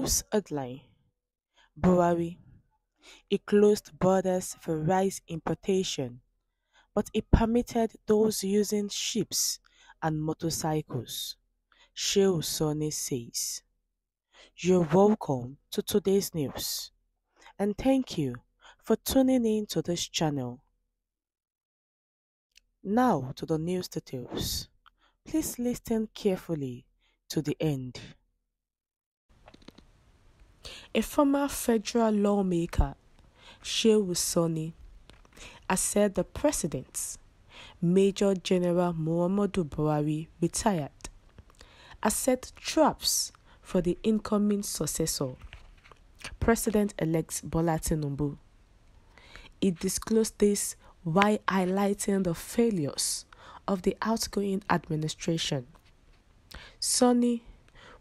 News headline: Buhari: He closed borders for rice importation, but he permitted those using ships and motorcycles, Shehu Sãni says. You're welcome to today's news, and thank you for tuning in to this channel. Now to the news details. Please listen carefully to the end. A former federal lawmaker, Shehu Sãni, has said the president, Major General Muhammadu Buhari, retired, has set traps for the incoming successor, President-elect Bola Tinubu. He disclosed this while highlighting the failures of the outgoing administration. Sãni,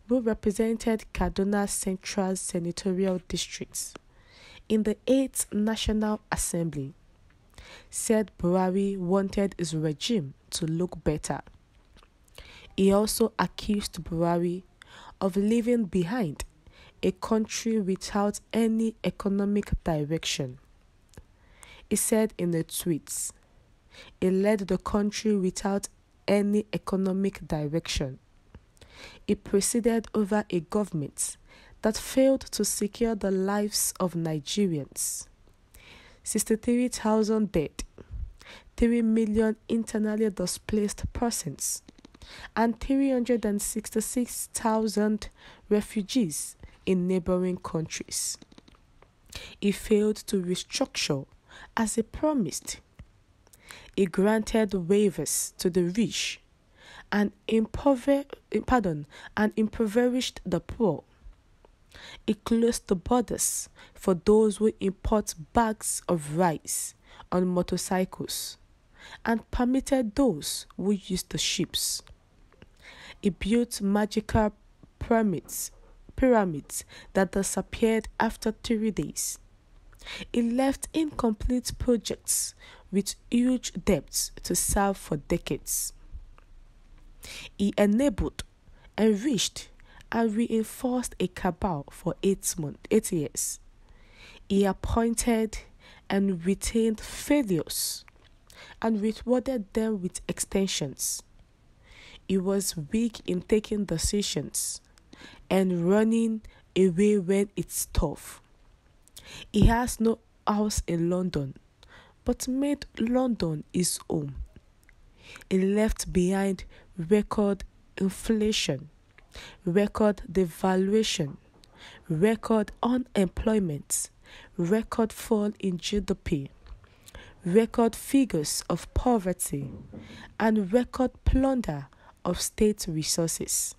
who represented Kaduna Central Senatorial District in the 8th National Assembly, said Buhari wanted his regime to look better. He also accused Buhari of leaving behind a country without any economic direction. He said in a tweet, he led the country without any economic direction. He presided over a government that failed to secure the lives of Nigerians. 63,000 dead, 3 million internally displaced persons, and 366,000 refugees in neighboring countries. He failed to restructure as he promised. He granted waivers to the rich and impoverished the poor. He closed the borders for those who import bags of rice on motorcycles and permitted those who use the ships. He built magical pyramids that disappeared after 3 days. He left incomplete projects with huge debts to serve for decades. He enabled, enriched, and reinforced a cabal for 8 years. He appointed and retained failures and rewarded them with extensions. He was weak in taking decisions and running away when it's tough. He has no house in London, but made London his home. He left behind record inflation, record devaluation, record unemployment, record fall in GDP, record figures of poverty, and record plunder of state resources.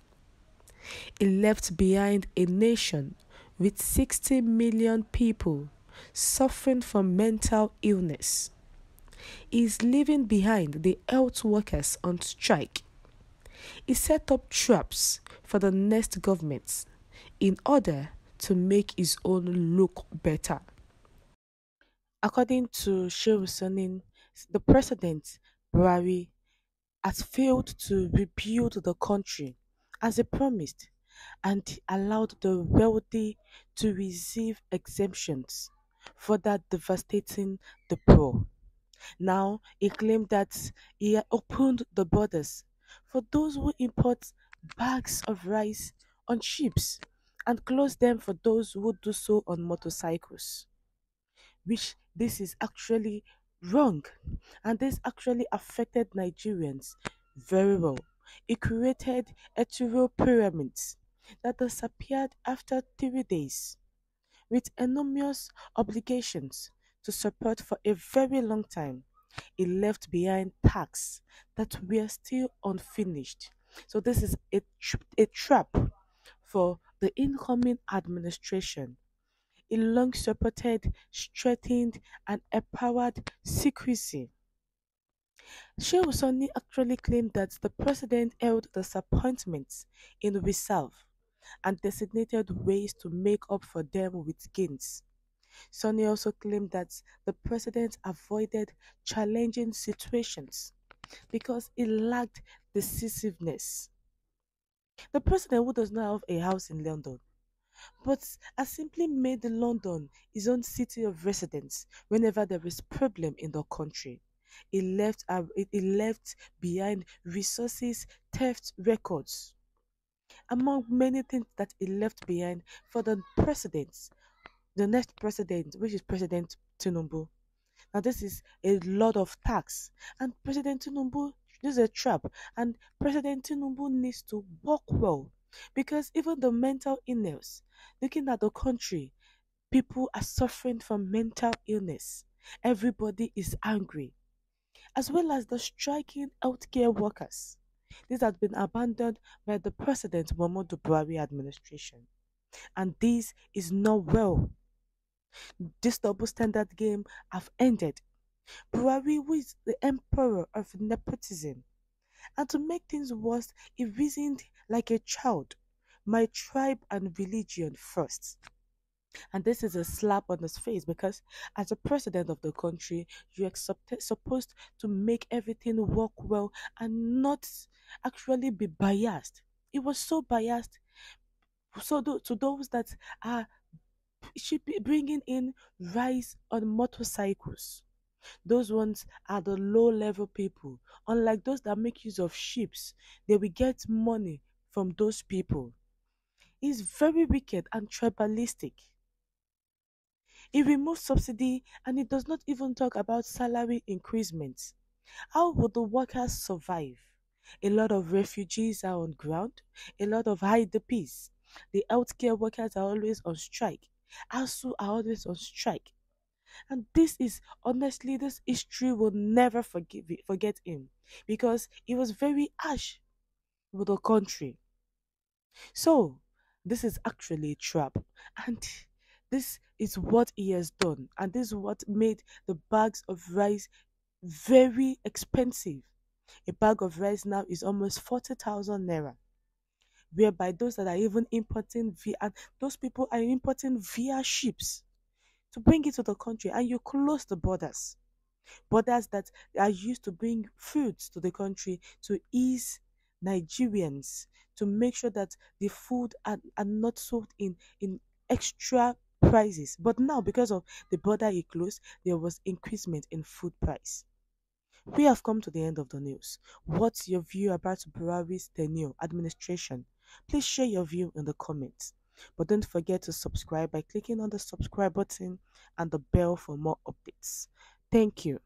He left behind a nation with 60 million people suffering from mental illness. He is leaving behind the health workers on strike. He set up traps for the next government in order to make his own look better. According to Shehu Sãni, the president, Buhari, has failed to rebuild the country as he promised and allowed the wealthy to receive exemptions, further devastating the poor. Now, he claimed that he had opened the borders for those who import bags of rice on ships and closed them for those who do so on motorcycles, which this is actually wrong, and this actually affected Nigerians very well. It created hetero pyramids that disappeared after 3 days, with enormous obligations to support for a very long time. It left behind tasks that were still unfinished. So this is a trap for the incoming administration. It long supported, strengthened, and empowered secrecy. Shehu Sãni actually claimed that the president held disappointments in reserve and designated ways to make up for them with gains. Sãni also claimed that the president avoided challenging situations because he lacked decisiveness. The president, who does not have a house in London, but has simply made London his own city of residence whenever there is problem in the country. It left behind resources, theft records, among many things that he left behind for the next president, which is President Tinubu. Now, this is a lot of tax, and President Tinubu, this is a trap, and President Tinubu needs to work well because even the mental illness, looking at the country, people are suffering from mental illness. Everybody is angry, as well as the striking healthcare workers. This has been abandoned by the President Muhammadu Buhari administration, and this is not well. This double standard game have ended. Buhari, who is the emperor of nepotism, and to make things worse, he reasoned like a child. My tribe and religion first. And this is a slap on his face because, as a president of the country, supposed to make everything work well and not actually be biased. It was so biased. So, to those that are should be bringing in rice on motorcycles. Those ones are the low level people. Unlike those that make use of ships, they will get money from those people. It's very wicked and tribalistic. It removes subsidy and it does not even talk about salary increasements. How will the workers survive? A lot of refugees are on ground, a lot of IDPs. The healthcare workers are always on strike. ASU are always on strike. And this is honestly, this history will never forget him because he was very harsh with the country. So, this is actually a trap. And this is what he has done. And this is what made the bags of rice very expensive. A bag of rice now is almost 40,000 naira. Whereby those that are even importing and those people are importing via ships to bring it to the country, and you close the borders that are used to bring foods to the country to ease Nigerians, to make sure that the food are not sold in extra prices. But now, because of the border you closed, there was increasement in food price. We have come to the end of the news. What's your view about Buhari's tenure administration? Please share your view in the comments. But don't forget to subscribe by clicking on the subscribe button and the bell for more updates. Thank you.